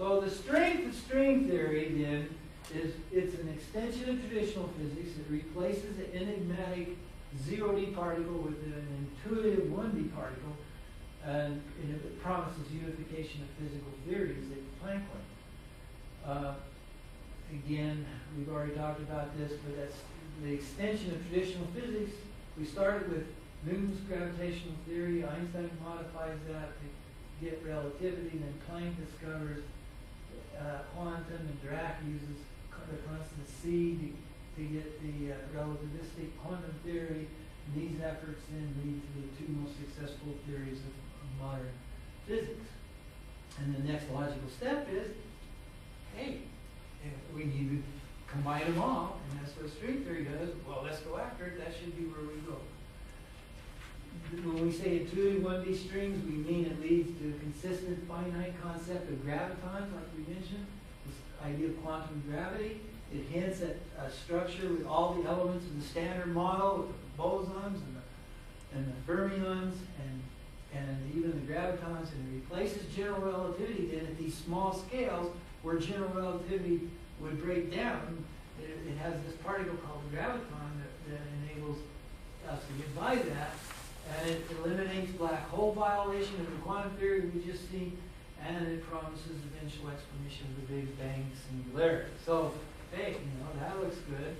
So the strength of string theory then is it's an extension of traditional physics. It replaces the enigmatic 0D particle with an intuitive 1D particle, and it promises unification of physical theories at Planck length. Again, we've already talked about this, but that's the extension of traditional physics. We started with Newton's gravitational theory. Einstein modifies that to get relativity. Then Planck discovers quantum, and Dirac uses the constant C to get the relativistic quantum theory. And these efforts then lead to the two most successful theories of modern physics. And the next logical step is, hey, we need to combine them all, and that's what string theory does. Well, let's go after it. That should be where we go. When we say intuitive 1D strings, we mean it leads to a consistent finite concept of gravitons, like we mentioned, this idea of quantum gravity. It hints at a structure with all the elements of the standard model, with the bosons and the fermions and even the gravitons, and it replaces general relativity then at these small scales where general relativity would break down. It has this particle called the graviton that enables us to get by that. And it eliminates black hole violation of the quantum theory we just seen, and it promises eventual explanation of the Big Bang singularity. So, hey, that looks good.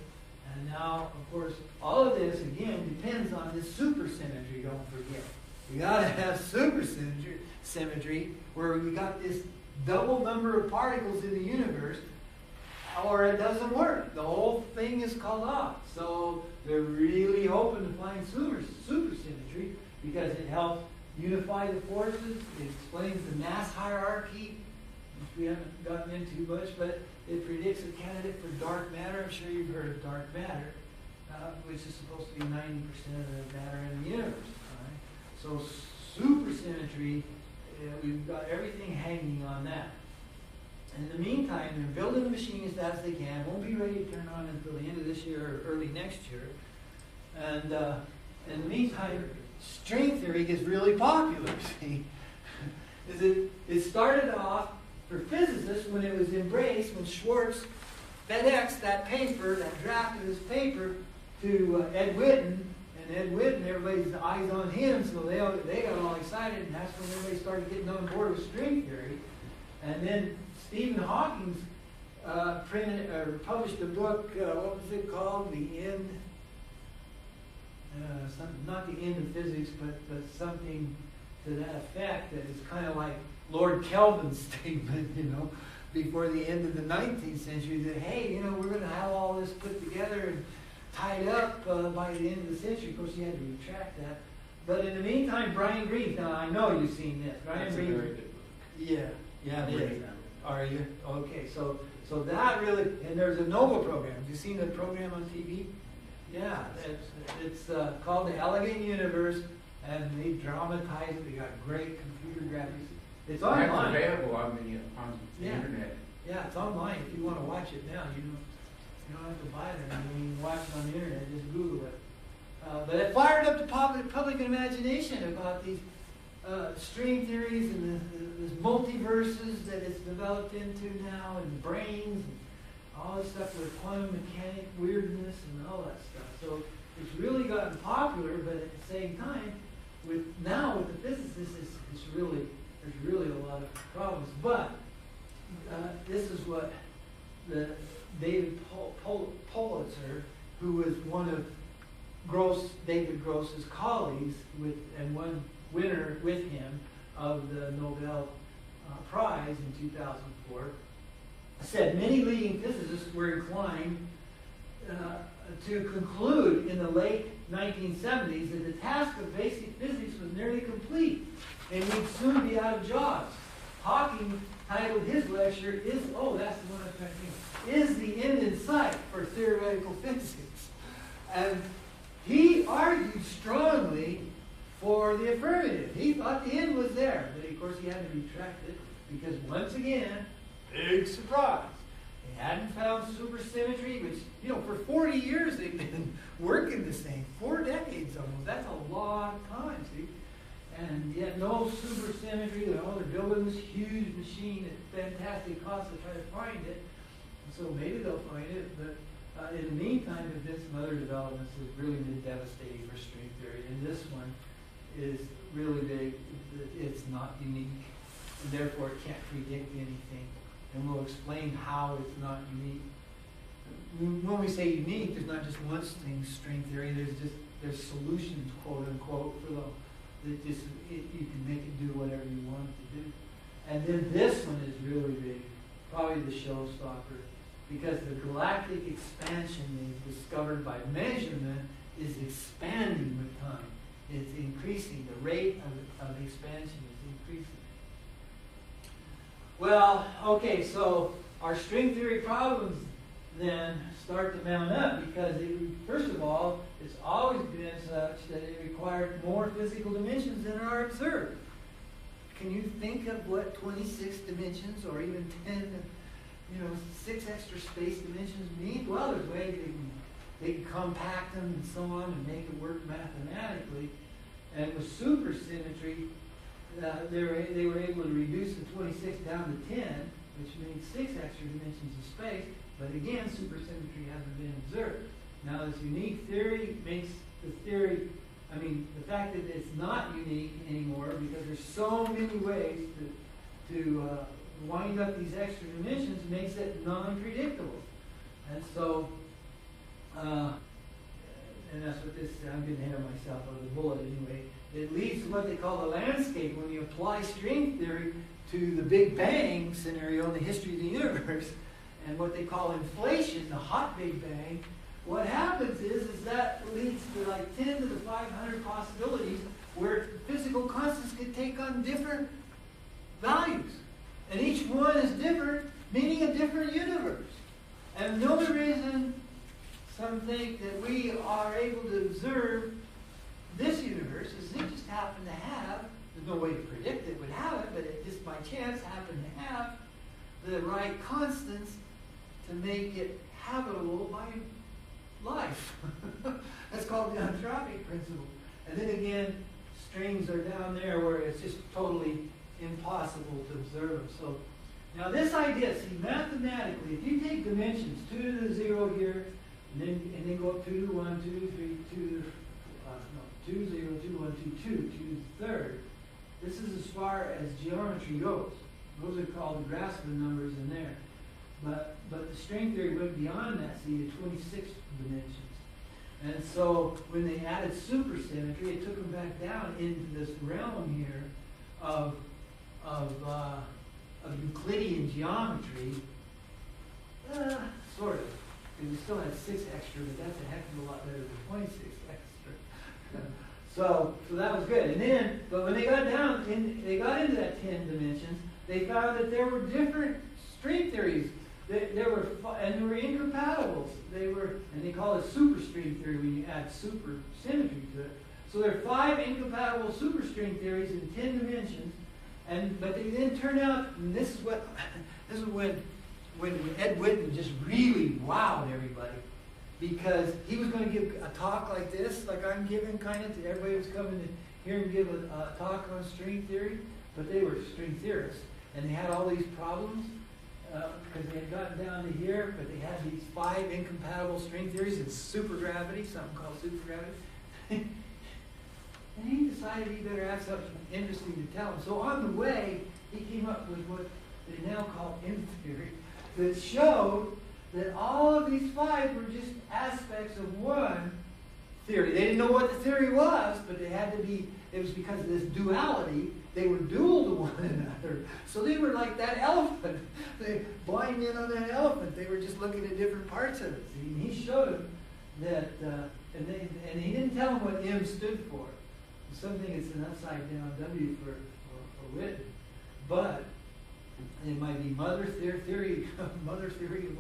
And now, of course, all of this, again, depends on this supersymmetry, don't forget. We got to have supersymmetry where we got this double number of particles in the universe, or it doesn't work. The whole thing is called off. So they're really hoping to find supersymmetry because it helps unify the forces. It explains the mass hierarchy, which we haven't gotten into much, but it predicts a candidate for dark matter. I'm sure you've heard of dark matter, which is supposed to be 90% of the matter in the universe. Right? So supersymmetry, we've got everything hanging on that. In the meantime, they're building the machine as fast as they can. Won't be ready to turn on until the end of this year or early next year. And in the meantime, string theory gets really popular. See, it started off for physicists when it was embraced when Schwartz FedExed that paper, that draft of his paper, to Ed Witten. And Ed Witten, everybody's eyes on him, so they got all excited, and that's when everybody started getting on board with string theory. And then Stephen Hawking published a book, what was it called? The End, not the End of Physics, but something to that effect that is kind of like Lord Kelvin's statement, before the end of the 19th century, that, hey, we're going to have all this put together and tied up by the end of the century. Of course, he had to retract that. But in the meantime, Brian Greaves, now I know you've seen this. Brian Greaves. A very good book. Yeah, it is. Are you? Okay, so that really, and there's a Nova program. Have you seen the program on TV? Yeah, it's called The Elegant Universe, and they dramatize it. They got great computer graphics. It's online. It's available on the internet. Yeah, it's online. If you want to watch it now, you don't have to buy it. You can watch it on the internet. Just Google it. But it fired up the public imagination about these string theories and this multiverses that it's developed into now, and brains and all this stuff with quantum mechanic weirdness and all that stuff. So it's really gotten popular, but at the same time, with the physicists, there's really a lot of problems. But this is what the David Pulitzer, who was one of David Gross's colleagues, and one winner with him of the Nobel Prize in 2004, said many leading physicists were inclined to conclude in the late 1970s that the task of basic physics was nearly complete and we'd soon be out of jobs. Hawking titled his lecture, that's the one I was trying to think of, "Is the End in Sight for Theoretical Physics?" And he argued strongly for the affirmative. He thought the end was there, but of course he had to retract it because once again, big surprise. They hadn't found supersymmetry, which, for 40 years they've been working this thing. 4 decades almost. That's a long time, see? and yet no supersymmetry. They're building this huge machine at fantastic cost to try to find it. So maybe they'll find it, but in the meantime, there's been some other developments that have really been devastating for string theory, and this one is really big. It's not unique, and therefore it can't predict anything. And we'll explain how it's not unique. When we say unique, there's not just one thing, string theory. There's solutions, quote unquote, for that just you can make it do whatever you want it to do. And then this one is really big, probably the showstopper, because the galactic expansion they've discovered by measurement is expanding with time. It's increasing. The rate of expansion is increasing. Well, okay, so our string theory problems then start to mount up because, first of all, it's always been such that it required more physical dimensions than are observed. Can you think of what 26 dimensions or even 10, 6 extra space dimensions mean? Well, there's ways they can compact them and so on and make it work mathematically. And with supersymmetry, they were able to reduce the 26 down to 10, which means 6 extra dimensions of space. But again, supersymmetry hasn't been observed. Now, this unique theory makes the theory, the fact that it's not unique anymore because there's so many ways to wind up these extra dimensions makes it non-predictable. And so, and that's what this, I'm getting ahead of myself on the bullet anyway. It leads to what they call the landscape when you apply string theory to the Big Bang scenario in the history of the universe and what they call inflation, the hot Big Bang. What happens is that leads to like 10 to the 500 possibilities where physical constants can take on different values. And each one is different, meaning a different universe. And the only reason some think that we are able to observe this universe is it just happened to have, there's no way to predict it would have it, but it just by chance happened to have the right constants to make it habitable by life. That's called the anthropic principle. And then again, strings are down there where it's just totally impossible to observe them. So now this idea, see, mathematically, if you take dimensions 2 to the 0 here, and then go up 2 to 1, 2 to 3, 2, 0, 2, 1, 2, 2, 2 to the third. This is as far as geometry goes. Those are called the Grassmann numbers in there. But the string theory went beyond that, see, to 26 dimensions. And so when they added supersymmetry, it took them back down into this realm here of Euclidean geometry, sort of. Because we still had 6 extra, but that's a heck of a lot better than 26 extra. So that was good. And then, but when they got into that 10 dimensions, they found that there were different string theories. There were incompatibles. And they call it superstring theory when you add supersymmetry to it. So there are 5 incompatible superstring theories in 10 dimensions. But they then turn out, and this is when Ed Whitten just really wowed everybody, because he was going to give a talk like this, like I'm giving, kind of, to everybody who's coming to hear him give a talk on string theory, but they were string theorists, and they had all these problems because they had gotten down to here, but they had these 5 incompatible string theories in supergravity, something called supergravity. And he decided he better have something interesting to tell them. So on the way, he came up with what they now call M theory, that showed that all of these 5 were just aspects of one theory. They didn't know what the theory was, but it was because of this duality, they were dual to one another. So they were like that elephant. They blind in on that elephant. They were just looking at different parts of it. See? And he showed them that, and he didn't tell them what M stood for. Some think it's an upside down W for Whitten. But it might be mother theory of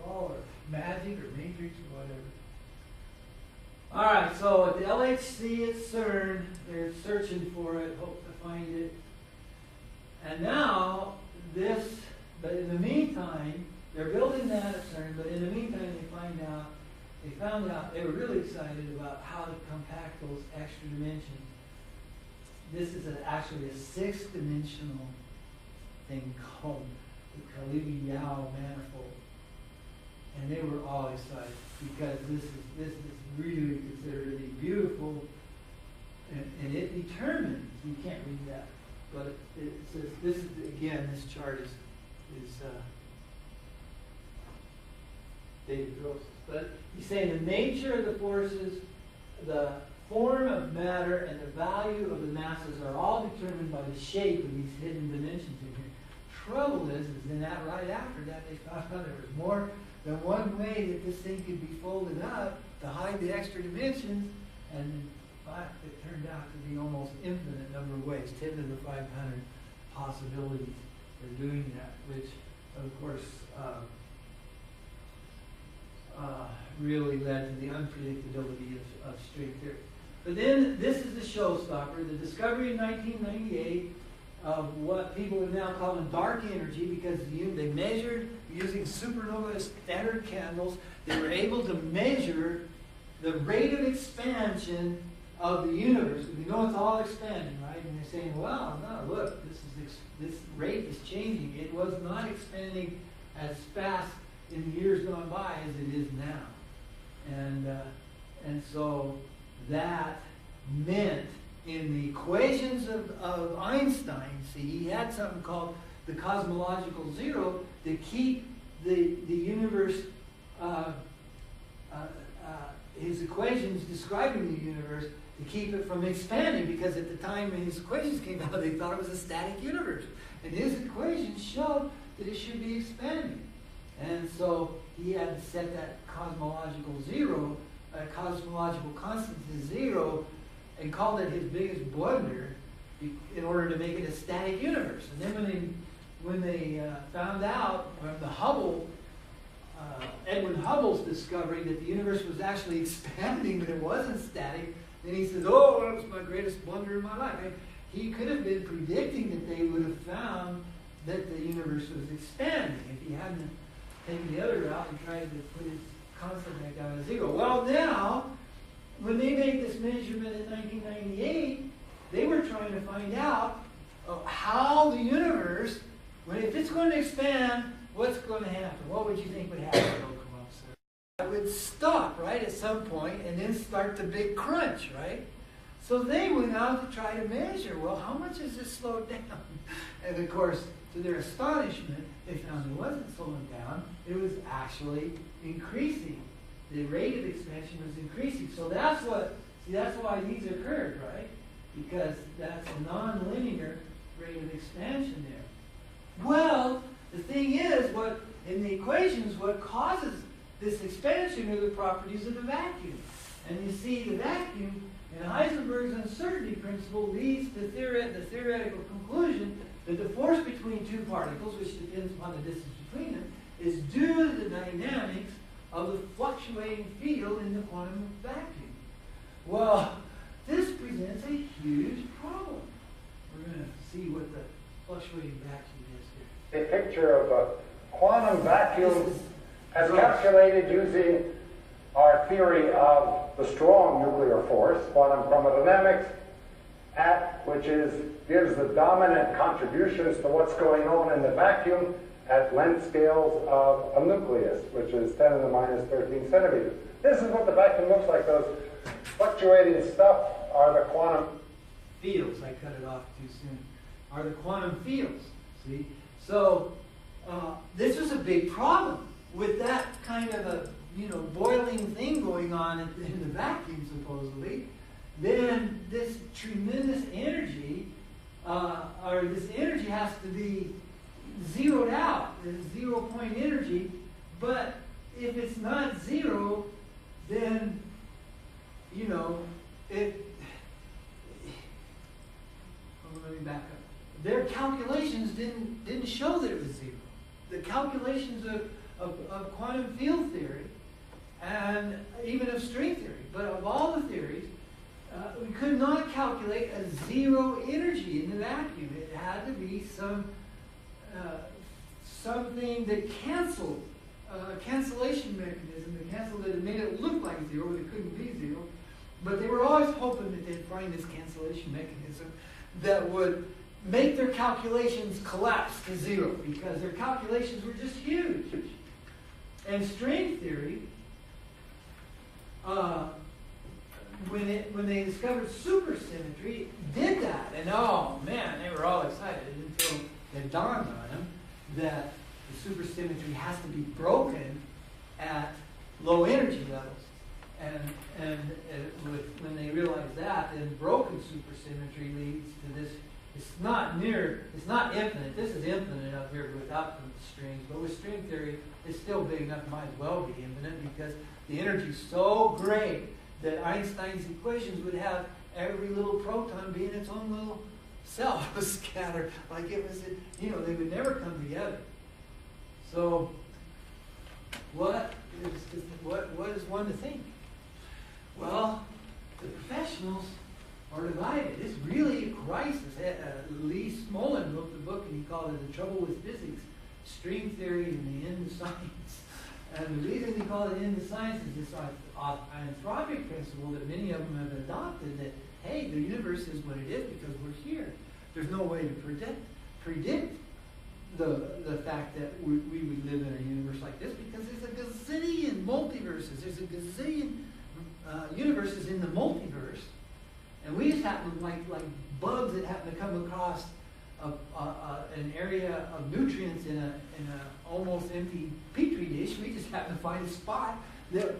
all, or magic, or matrix, or whatever. All right, so at the LHC at CERN, they're searching for it, hope to find it. And now but in the meantime, they're building that at CERN, but in the meantime they found out, they were really excited about how to compact those extra dimensions. this is actually a 6-dimensional thing called the Calibi-Yau manifold. And they were all excited because this is really considered to be beautiful, and it determines, you can't read that, but it says, this is, again, this chart is David Gross's. But he's saying the nature of the forces, the form of matter, and the value of the masses are all determined by the shape of these hidden dimensions in here. Trouble is in that right after that, they found out there was more than one way that this thing could be folded up to hide the extra dimensions, and in fact, it turned out to be almost infinite number of ways, 10 to the 500 possibilities for doing that, which, of course, really led to the unpredictability of string theory. But then, this is the showstopper, the discovery in 1998 of what people would now call dark energy, because they measured using supernova standard candles. They were able to measure the rate of expansion of the universe. We know it's all expanding, right? And they're saying, well, no, look, this rate is changing. It was not expanding as fast in the years gone by as it is now. And so that meant in the equations of Einstein, see, he had something called the cosmological zero to keep the universe, his equations describing the universe, to keep it from expanding, because at the time his equations came out, they thought it was a static universe. And his equations showed that it should be expanding. And so he had to set that cosmological zero, cosmological constant to zero, and called it his biggest blunder in order to make it a static universe. And then when they found out from the Hubble, Edwin Hubble's discovery that the universe was actually expanding, but it wasn't static, then he says, oh, that was my greatest blunder in my life. And he could have been predicting that they would have found that the universe was expanding if he hadn't taken the other route and tried to put his constant back down to zero. Well, now, when they made this measurement in 1998, they were trying to find out how the universe, if it's going to expand, what's going to happen? What would you think would happen? It would stop, right, at some point, and then start the big crunch, right? So they went out to try to measure, well, how much has this slowed down? And of course, to their astonishment, they found it wasn't slowing down, it was actually increasing. The rate of expansion was increasing. So that's why these occurred, right? Because that's a nonlinear rate of expansion there. Well, the thing is, in the equations, what causes this expansion are the properties of the vacuum. And you see, the vacuum, in Heisenberg's uncertainty principle, leads to the theoretical conclusion that the force between two particles, which depends upon the distance between them, is due to the dynamics of the fluctuating field in the quantum vacuum. Well, this presents a huge problem. We're going to see what the fluctuating vacuum is here. A picture of a quantum vacuum as calculated using our theory of the strong nuclear force, quantum chromodynamics, which gives the dominant contributions to what's going on in the vacuum at length scales of a nucleus, which is 10 to the minus 13 centimeters. This is what the vacuum looks like. Those fluctuating stuff are the quantum fields. I cut it off too soon. Are the quantum fields. See? So this was a big problem with that kind of a boiling thing going on in the vacuum, supposedly. Then this tremendous energy, or this energy has to be zeroed out. There's 0 point energy, but if it's not zero, then let me back up. Their calculations didn't show that it was zero. The calculations of quantum field theory and even of string theory, but of all the theories, we could not calculate a zero energy in the vacuum. It had to be something that canceled, a cancellation mechanism that canceled it and made it look like zero, but it couldn't be zero. But they were always hoping that they'd find this cancellation mechanism that would make their calculations collapse to zero because their calculations were just huge. And string theory, when they discovered supersymmetry, did that. And oh man, they were all excited until it dawned on them that the supersymmetry has to be broken at low energy levels. And when they realized that, then broken supersymmetry leads to this. It's not infinite. This is infinite up here without the strings, but with string theory, it's still big enough. Might as well be infinite because the energy is so great that Einstein's equations would have every little proton being its own little cell scattered, like it was. They would never come together. So, what is one to think? Well, the professionals are divided. It's really a crisis. Lee Smolin wrote the book and he called it The Trouble with Physics, String Theory and the End of Science. And the reason he called it End of Science is this anthropic principle that many of them have adopted that, hey, the universe is what it is because we're here. There's no way to predict the fact that we would live in a universe like this because there's a gazillion multiverses. There's a gazillion universes in the multiverse. And we just happen, like bugs that happen to come across an area of nutrients in a almost empty petri dish. We just happen to find a spot where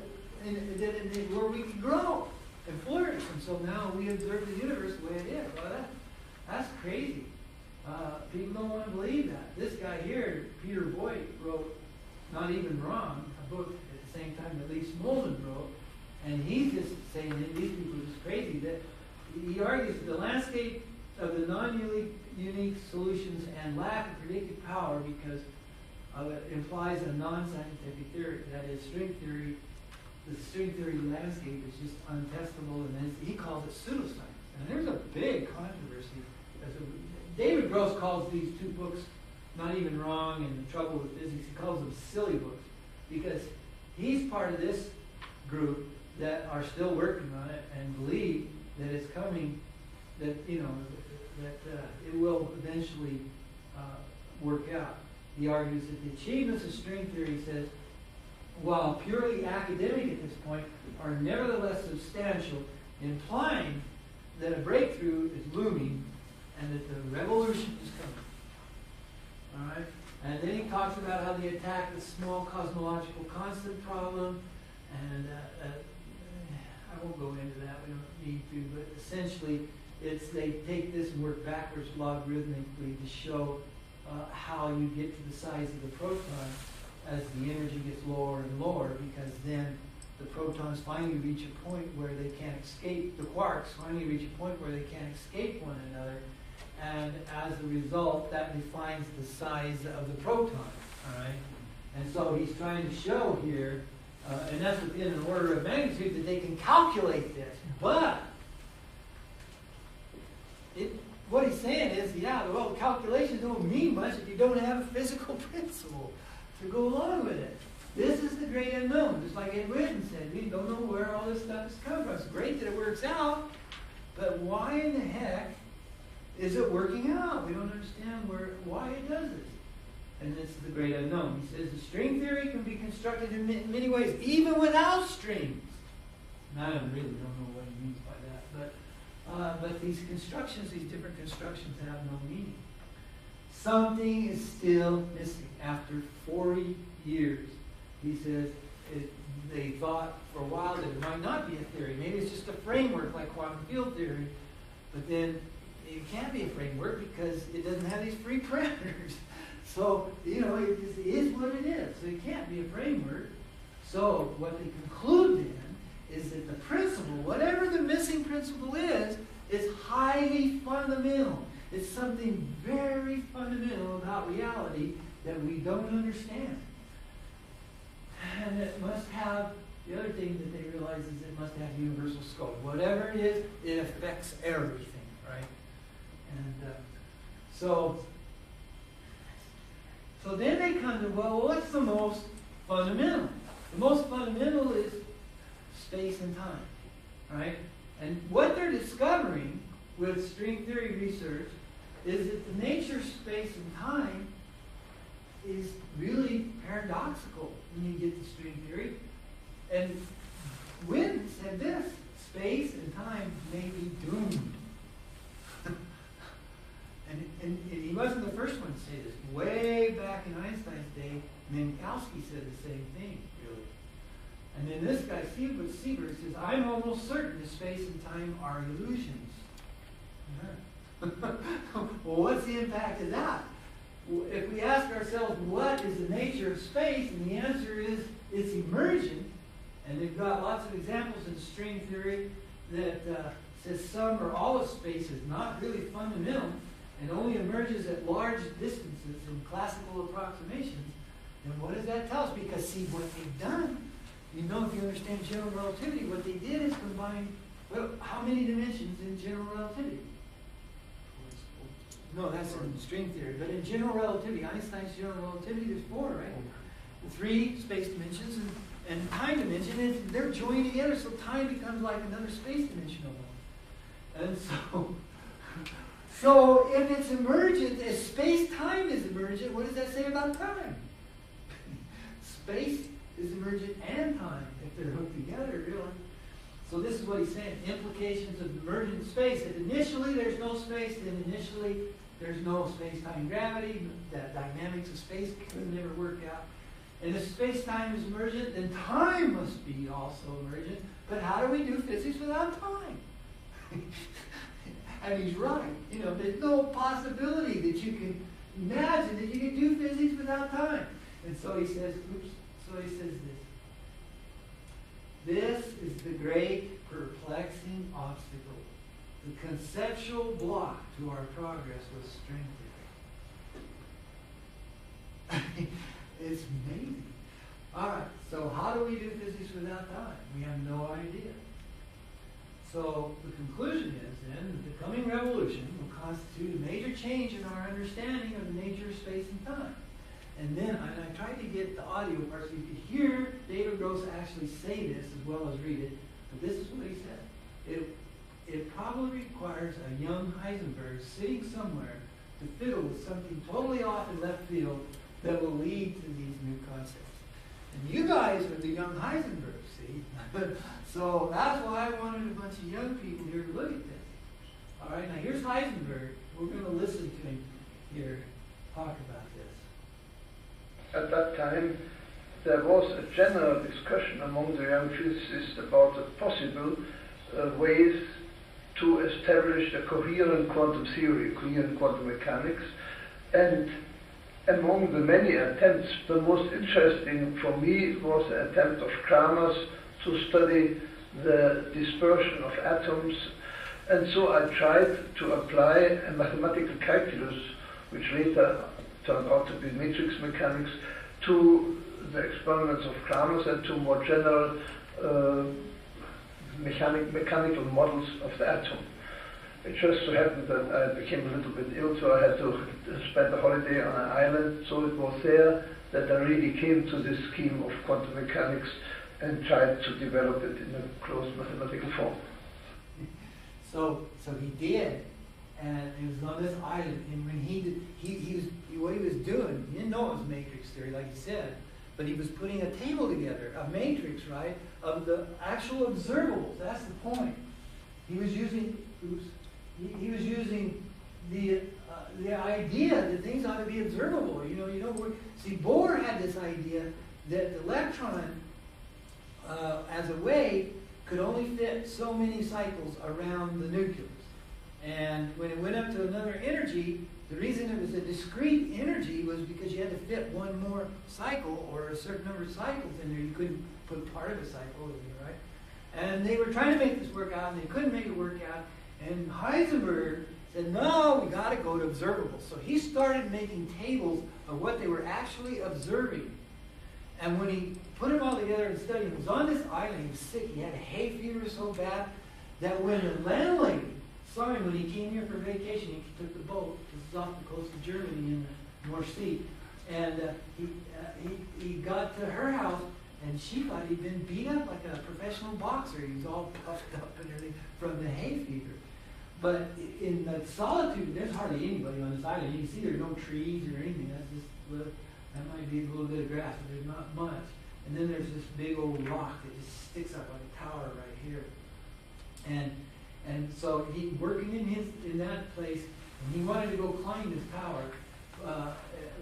we can grow and flourish. And so now we observe the universe the way it is. Well, that's crazy. People don't want to believe that. This guy here, Peter Boyd, wrote Not Even Wrong, a book at the same time that Lee Smolin wrote. And he's just saying that these people are just crazy. That he argues that the landscape of the non-unique solutions and lack of predictive power because it implies a non-scientific theory. That is, string theory. The string theory landscape is just untestable, and he calls it pseudoscience. And there's a big controversy. David Gross calls these two books Not Even Wrong and The Trouble with Physics. He calls them silly books because he's part of this group that are still working on it and believe that it's coming, that it will eventually work out. He argues that the achievements of string theory, says, while purely academic at this point, are nevertheless substantial, implying that a breakthrough is looming and that the revolution is coming. All right? And then he talks about how they attack the small cosmological constant problem, and I won't go into that, we don't need to, but essentially they take this and work backwards logarithmically to show how you get to the size of the proton as the energy gets lower and lower, because then the protons finally reach a point where they can't escape, the quarks finally reach a point where they can't escape one another, and as a result, that defines the size of the proton, all right? And so he's trying to show here, and that's within an order of magnitude, that they can calculate this. But what he's saying is, well, calculations don't mean much if you don't have a physical principle to go along with it. This is the great unknown. Just like Ed Whitten said, we don't know where all this stuff is coming from. It's great that it works out, but why in the heck is it working out? We don't understand why it does this. And this is the great unknown. He says the string theory can be constructed in many ways, even without strings. And I really don't know what he means by that, but these constructions, these different constructions, have no meaning. Something is still missing after 40 years. He says they thought for a while that it might not be a theory. Maybe it's just a framework like quantum field theory, but then it can't be a framework because it doesn't have these free parameters. So, it just is what it is. So it can't be a framework. So what they conclude then is that the principle, whatever the missing principle is highly fundamental. It's something very fundamental about reality that we don't understand. And it must have, the other thing that they realize is it must have universal scope. Whatever it is, it affects everything, right? And so then they come to, well, what's the most fundamental? The most fundamental is space and time, right? And what they're discovering with string theory research is that the nature of space and time is really paradoxical when you get to string theory. And Wynne said this: space and time may be doomed. and he wasn't the first one to say this. Way back in Einstein's day, Minkowski said the same thing, really. And then this guy, Seaberg, says, I'm almost certain that space and time are illusions. Well, what's the impact of that? If we ask ourselves, what is the nature of space? And the answer is, it's emergent. And they've got lots of examples in string theory that says some or all of space is not really fundamental and only emerges at large distances in classical approximations. And what does that tell us? Because, see, what they've done, you know, if you understand general relativity, what they did is combine, well, how many dimensions in general relativity? No, that's in string theory. But in general relativity, Einstein's general relativity, there's 4, right? 3 space dimensions and time dimension, and they're joined together, so time becomes like another space dimension almost. And so if it's emergent, if space-time is emergent, what does that say about time? Space is emergent and time, if they're hooked together, really. So this is what he's saying, implications of emergent space. If initially there's no space, then initially there's no space-time gravity. The dynamics of space could never work out. And if space-time is emergent, then time must be also emergent. But how do we do physics without time? And he's right. You know, there's no possibility that you can imagine that you can do physics without time. And so he says, this is the great perplexing obstacle, the conceptual block to our progress with string theory. It's amazing. All right, so how do we do physics without time? We have no idea. So the conclusion is then that the coming revolution will constitute a major change in our understanding of the nature of space and time. And then, and I tried to get the audio part so you could hear David Gross actually say this as well as read it, but this is what he said. It probably requires a young Heisenberg sitting somewhere to fiddle with something totally off in left field that will lead to these new concepts. And you guys are the young Heisenberg, see? So that's why I wanted a bunch of young people here to look at this. All right, now here's Heisenberg. We're going to listen to him here talk about this. At that time, there was a general discussion among the young physicists about the possible ways to establish a coherent quantum theory, coherent quantum mechanics, and among the many attempts, the most interesting for me was the attempt of Kramers to study the dispersion of atoms, and so I tried to apply a mathematical calculus, which later turned out to be matrix mechanics, to the experiments of Kramers and to more general mechanical models of the atom. It just so happened that I became a little bit ill, so I had to spend a holiday on an island. So it was there that I really came to this scheme of quantum mechanics and tried to develop it in a closed mathematical form. So he did, and it was on this island. And when what he was doing, he didn't know it was matrix theory, like he said, but he was putting a table together, a matrix, right, of the actual observables. That's the point. He was using. He was using the idea that things ought to be observable. See, Bohr had this idea that the electron, as a wave, could only fit so many cycles around the nucleus. And when it went up to another energy, the reason it was a discrete energy was because you had to fit one more cycle or a certain number of cycles in there. You couldn't put part of a cycle in there, right? And they were trying to make this work out, and they couldn't make it work out. And Heisenberg said, no, we got to go to observables. So he started making tables of what they were actually observing. And when he put them all together and studied, he was on this island, he was sick, he had a hay fever so bad that when the landlady saw him when he came here for vacation, he took the boat, this is off the coast of Germany in the North Sea, and he got to her house, and she thought he'd been beat up like a professional boxer. He was all puffed up and everything from the hay fever. but in the solitude, there's hardly anybody on this island. You can see there's no trees or anything. That's just that might be a little bit of grass, but there's not much. And then there's this big old rock that just sticks up like a tower right here. And so he working in that place, and he wanted to go climb this tower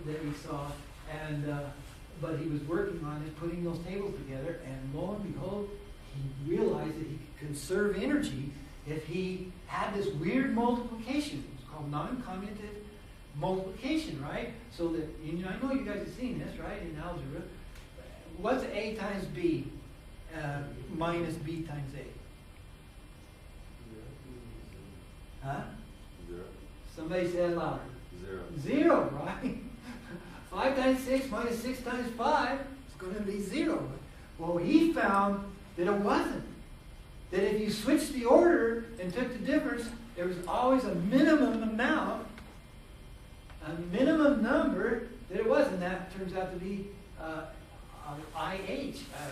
that he saw, and but he was working on it, putting those tables together, and lo and behold, he realized that he could conserve energy if he had this weird multiplication. It's called non-commented multiplication, right? So that, I know you guys have seen this, right, in algebra. What's A times B minus B times A? Huh? 0. Somebody say it louder. 0. 0, right? 5 times 6 minus 6 times 5 is going to be 0. Well, he found that it wasn't. That if you switched the order and took the difference, there was always a minimum amount, a minimum number that it was, and that turns out to be IH, or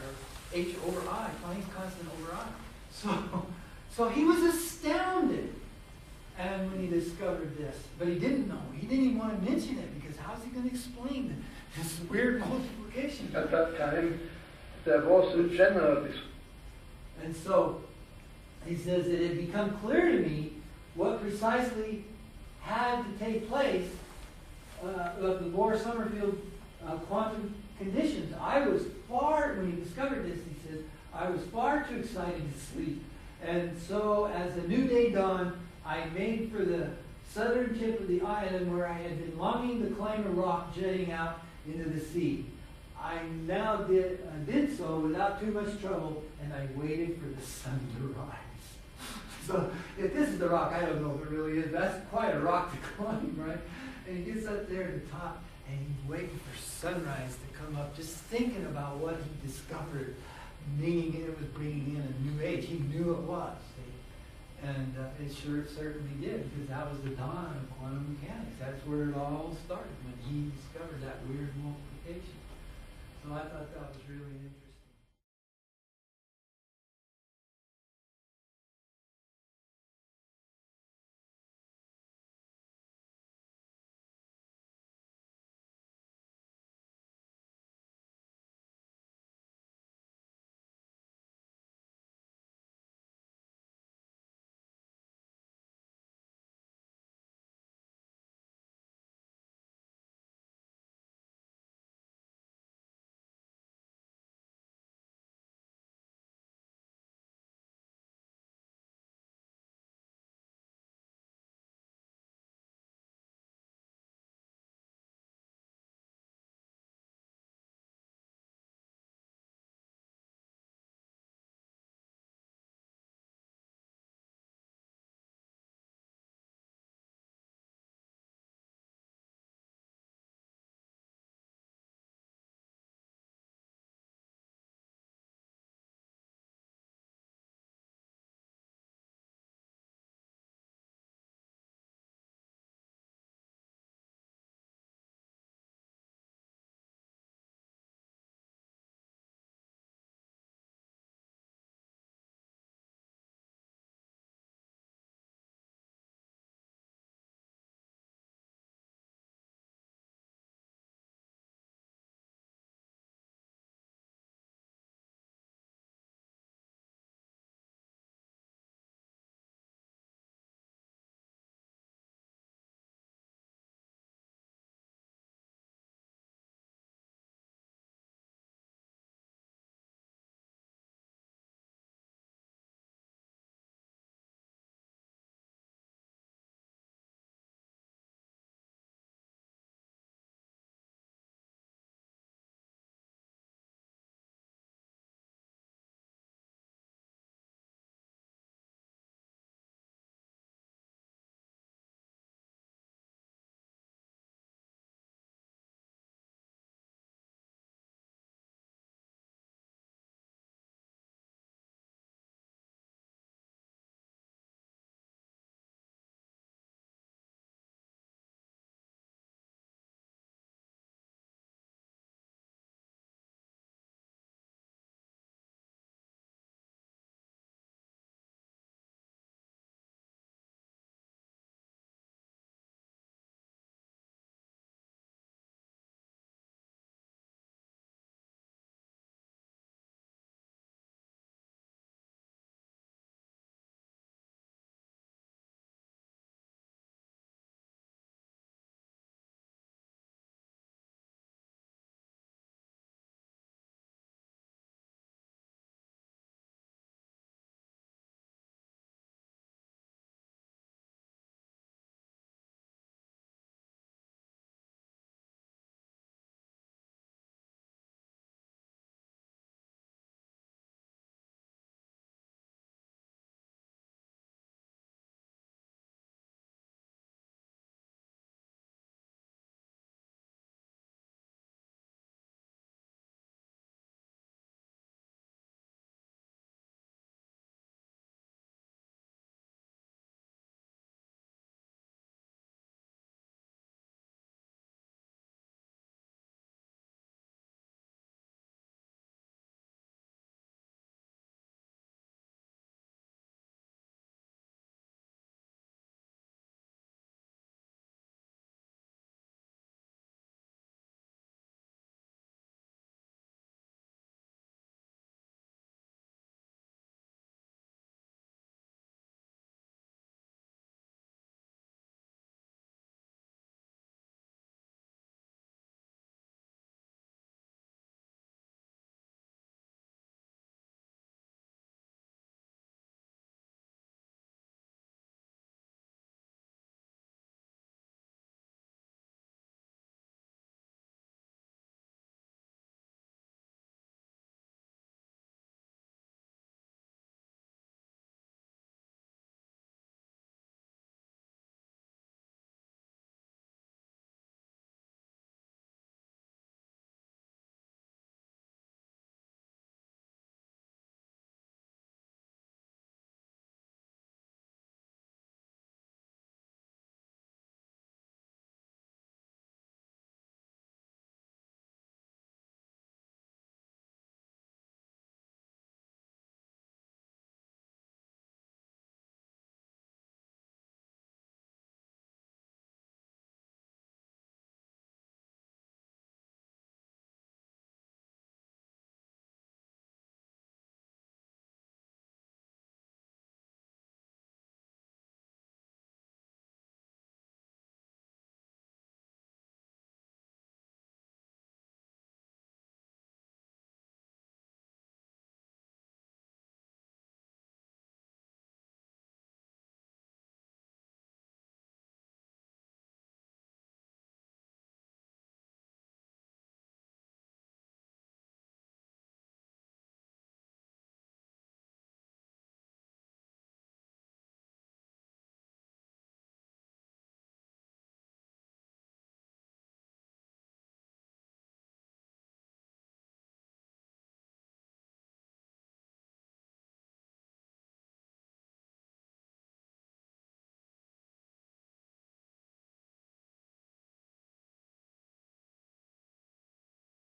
H over I, Planck's constant over I. So he was astounded. And when he discovered this, but he didn't know. He didn't even want to mention it because how's he going to explain this weird multiplication? At that time, there was a general. And so he says that it had become clear to me what precisely had to take place of the Bohr-Sommerfeld quantum conditions. When he discovered this, he says, I was far too excited to sleep. And so as the new day dawned, I made for the southern tip of the island where I had been longing to climb a rock jutting out into the sea. I now did so without too much trouble, and I waited for the sun to rise. So if this is the rock, I don't know if it really is. That's quite a rock to climb, right? And he gets up there at the top, and he's waiting for sunrise to come up, just thinking about what he discovered, meaning it was bringing in a new age. He knew it was. See? And it certainly did, because that was the dawn of quantum mechanics. That's where it all started, when he discovered that weird multiplication. So I thought that was really interesting.